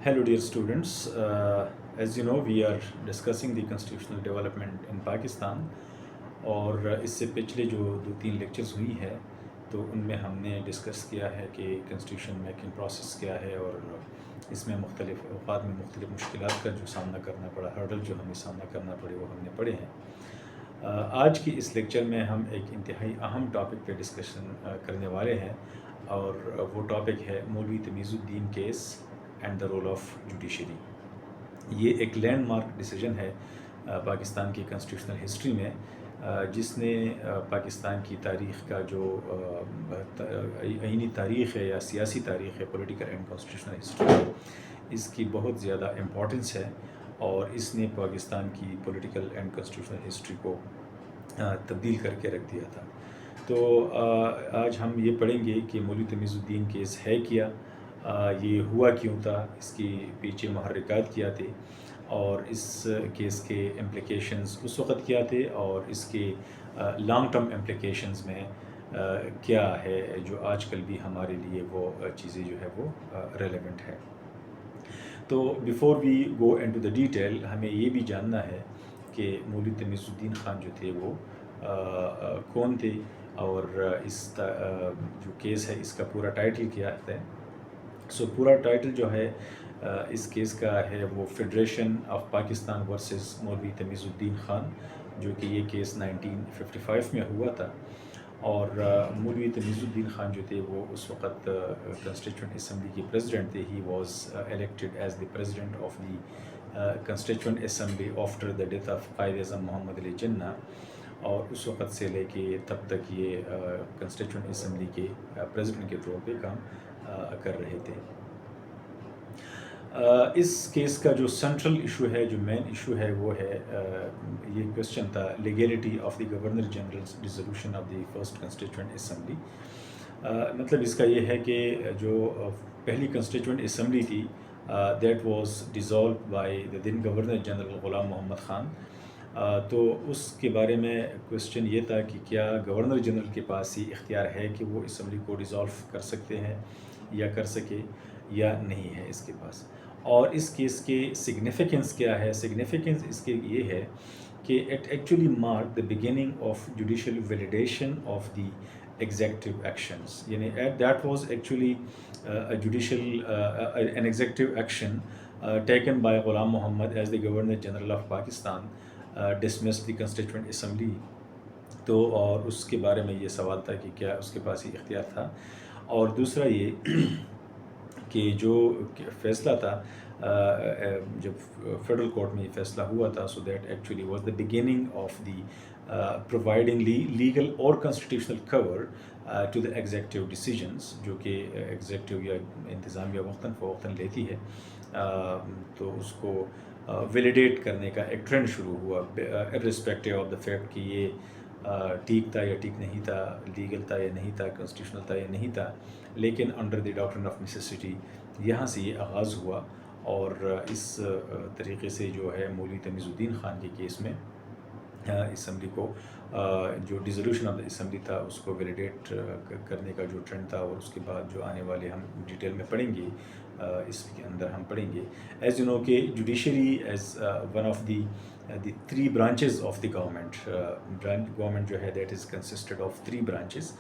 Hello, dear students. As you know, we are discussing the constitutional development in Pakistan. اور اس سے پچھلے جو 2-3 lectures ہوئی ہے تو ان میں ہم نے ڈسکس کیا ہے کہ کنسٹیٹیوشن میکنگ پروسیس کیا ہے اور اس میں مختلف اوقات میں مختلف مشکلات کا جو سامنا کرنا پڑا، ہرڈل جو ہمیں سامنا کرنا پڑے وہ ہم نے پڑھے ہیں۔ آج کی اس لیکچر میں ہم ایک انتہائی اہم ٹاپک پہ ڈسکشن کرنے والے ہیں، اور وہ ٹاپک ہے Maulvi Tamizuddin case and the role of judiciary. یہ ایک لینڈ مارک ڈیسیجن ہے پاکستان کی کنسٹیٹیوشنل ہسٹری میں، جس نے پاکستان کی تاریخ کا جو آئینی تاریخ ہے یا سیاسی تاریخ ہے، پولیٹیکل اینڈ کانسٹیٹیوشنل ہسٹری، اس کی بہت زیادہ امپورٹنس ہے، اور اس نے پاکستان کی پولیٹیکل اینڈ کانسٹیٹیوشنل ہسٹری کو تبدیل کر کے رکھ دیا تھا۔ تو آج ہم یہ پڑھیں گے کہ مولوی تمیز الدین کیس ہے کیا، یہ ہوا کیوں تھا، اس کی پیچھے محرکات کیا تھے، اور اس کیس کے امپلیکیشنز اس وقت کیا تھے، اور اس کے لانگ ٹرم امپلیکیشنز میں کیا ہے جو آج کل بھی ہمارے لیے وہ چیزیں جو ہے وہ ریلیونٹ ہے۔ تو before we go into the detail, ہمیں یہ بھی جاننا ہے کہ مولوی تمیز الدین خان جو تھے وہ کون تھے، اور اس جو کیس ہے اس کا پورا ٹائٹل کیا ہے۔ سو پورا ٹائٹل جو ہے اس کیس کا ہے وہ فیڈریشن آف پاکستان ورسز مولوی تمیز الدین خان، جو کہ یہ کیس 1955 میں ہوا تھا، اور مولوی تمیز الدین خان جو تھے وہ اس وقت کنسٹیٹیوئنٹ اسمبلی کے پریزیڈنٹ تھے۔ He was elected as the president of the constituent assembly after the death of Quaid Azam محمد علی جناح، اور اس وقت سے لے کے تب تک یہ کنسٹیٹیوئنٹ اسمبلی کے پریزیڈنٹ کے طور پہ کام کر رہے تھے۔ اس کیس کا جو سینٹرل ایشو ہے، جو مین ایشو ہے، وہ ہے یہ کویسچن تھا legality of the governor generals resolution of the first constituent assembly. مطلب اس کا یہ ہے کہ جو پہلی کنسٹیٹیوئنٹ اسمبلی تھی، that was dissolved by the then governor general Ghulam Muhammad Khan. تو اس کے بارے میں کویسچن یہ تھا کہ کیا گورنر جنرل کے پاس یہ اختیار ہے کہ وہ اسمبلی کو ڈیزالو کر سکتے ہیں یا کر سکے یا نہیں ہے اس کے پاس۔ اور اس کیس کے سگنیفیکنس کیا ہے؟ سگنیفیکنس اس کے یہ ہے کہ it actually mark the beginning of judicial validation of the executive actions, یعنی that was actually judicial an executive action taken by Ghulam Muhammad as the Governor General of Pakistan, dismissed the Constituent Assembly۔ تو اور اس کے بارے میں یہ سوال تھا کہ کیا اس کے پاس یہ اختیار تھا، اور دوسرا یہ کہ جو فیصلہ تھا جب فیڈرل کورٹ میں یہ فیصلہ ہوا تھا، so that actually was the beginning of the providing legal اور constitutional cover to the executive decisions, جو کہ ایگزیکٹو یا انتظامیہ وقتاً فوقتاً لیتی ہے، تو اس کو ویلیڈیٹ کرنے کا ایک ٹرینڈ شروع ہوا، ارسپیکٹیو آف دا فیکٹ کہ یہ ٹھیک تھا یا ٹھیک نہیں تھا، لیگل تھا یا نہیں تھا، کانسٹیٹیوشنل تھا یا نہیں تھا، لیکن انڈر دی ڈاکٹرن آف نیسیسٹی یہاں سے یہ آغاز ہوا، اور اس طریقے سے جو ہے مولوی تمیز الدین خان کے کیس میں اسمبلی کو جو ڈیزولوشن آف دا اسمبلی تھا اس کو ویلیڈیٹ کرنے کا جو ٹرینڈ تھا، اور اس کے بعد جو آنے والے ہم ڈیٹیل میں پڑھیں گے، اس کے اندر ہم پڑھیں گے ایز یو نو کہ judiciary as one of the three branches of the government جو ہے that is consisted of three branches.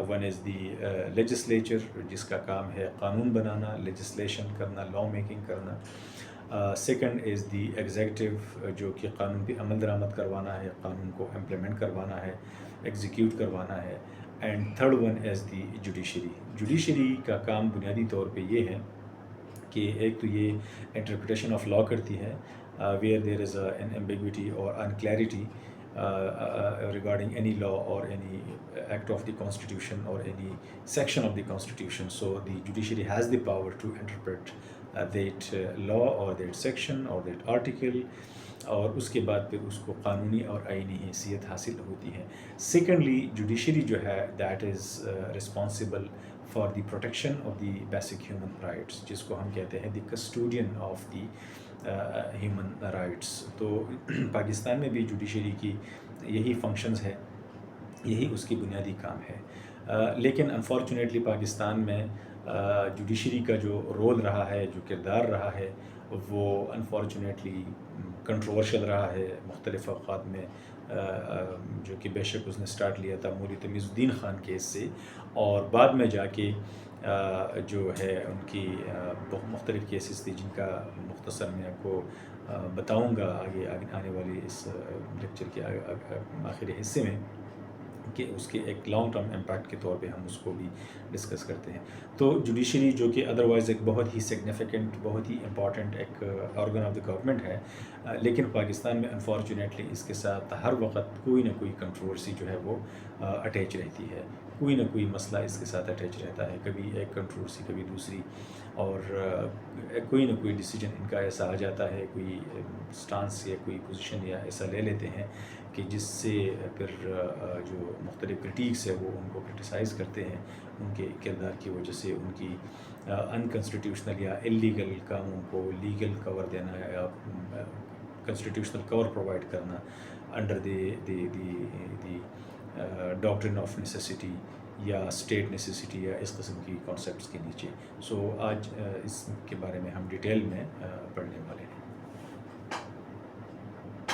One is the legislature, جس کا کام ہے قانون بنانا، لیجسلیشن کرنا، لا میکنگ کرنا۔ سیکنڈ از دی ایگزیکٹو، جو کہ قانون پہ عمل درآمد کروانا ہے، قانون کو امپلیمنٹ کروانا ہے، ایگزیکیوٹ کروانا ہے۔ And third one as the judiciary. Judiciary کا کام بنیادی طور پہ یہ ہے کہ ایک تو یہ انٹرپریٹیشن آف لا کرتی ہے، where there is an ambiguity اور انکلیئرٹی regarding any law or any act of the constitution or any section of the constitution. So the judiciary has the power to interpret that law or that section or that article، اور اس کے بعد پھر اس کو قانونی اور آئینی حیثیت حاصل ہوتی ہے۔ سیکنڈلی جوڈیشری جو ہے that is responsible for the protection of the basic human rights, جس کو ہم کہتے ہیں the custodian of the human rights. تو پاکستان میں بھی جوڈیشری کی یہی فنکشنز ہے، یہی اس کی بنیادی کام ہے، لیکن انفارچونیٹلی پاکستان میں جوڈیشری کا جو رول رہا ہے، جو کردار رہا ہے، وہ انفارچونیٹلی کنٹروورشل رہا ہے مختلف اوقات میں، جو کہ بے شک اس نے سٹارٹ لیا تھا مولوی تمیز الدین خان کیس سے، اور بعد میں جا کے جو ہے ان کی مختلف کیسز تھی، جن کا مختصر میں آپ کو بتاؤں گا آگے آنے والی اس لیکچر کے آخری حصے میں، کہ اس کے ایک لانگ ٹرم امپیکٹ کے طور پہ ہم اس کو بھی ڈسکس کرتے ہیں۔ تو جوڈیشری جو کہ ادروائز ایک بہت ہی سگنیفیکنٹ، بہت ہی امپورٹنٹ ایک آرگن آف دا گورنمنٹ ہے، لیکن پاکستان میں انفارچونیٹلی اس کے ساتھ ہر وقت کوئی نہ کوئی کنٹروورسی جو ہے وہ اٹیچ رہتی ہے، کوئی نہ کوئی مسئلہ اس کے ساتھ اٹیچ رہتا ہے، کبھی ایک کنٹروورسی کبھی دوسری، اور کوئی نہ کوئی ڈیسیجن ان کا ایسا آ جاتا ہے، کوئی سٹانس یا کوئی پوزیشن یا ایسا لے لیتے ہیں کہ جس سے پھر جو مختلف کرٹیکس ہے وہ ان کو کرٹیسائز کرتے ہیں ان کے کردار کی وجہ سے، ان کی انکنسٹیٹیوشنل یا اللیگل کاموں کو لیگل کور دینا یا کنسٹیٹیوشنل کور پرووائڈ کرنا انڈر دی ڈاکٹرن آف نیسیسٹی یا اسٹیٹ نیسیسٹی یا اس قسم کی کانسیپٹس کے نیچے۔ سو آج اس کے بارے میں ہم ڈیٹیل میں پڑھنے والے ہیں۔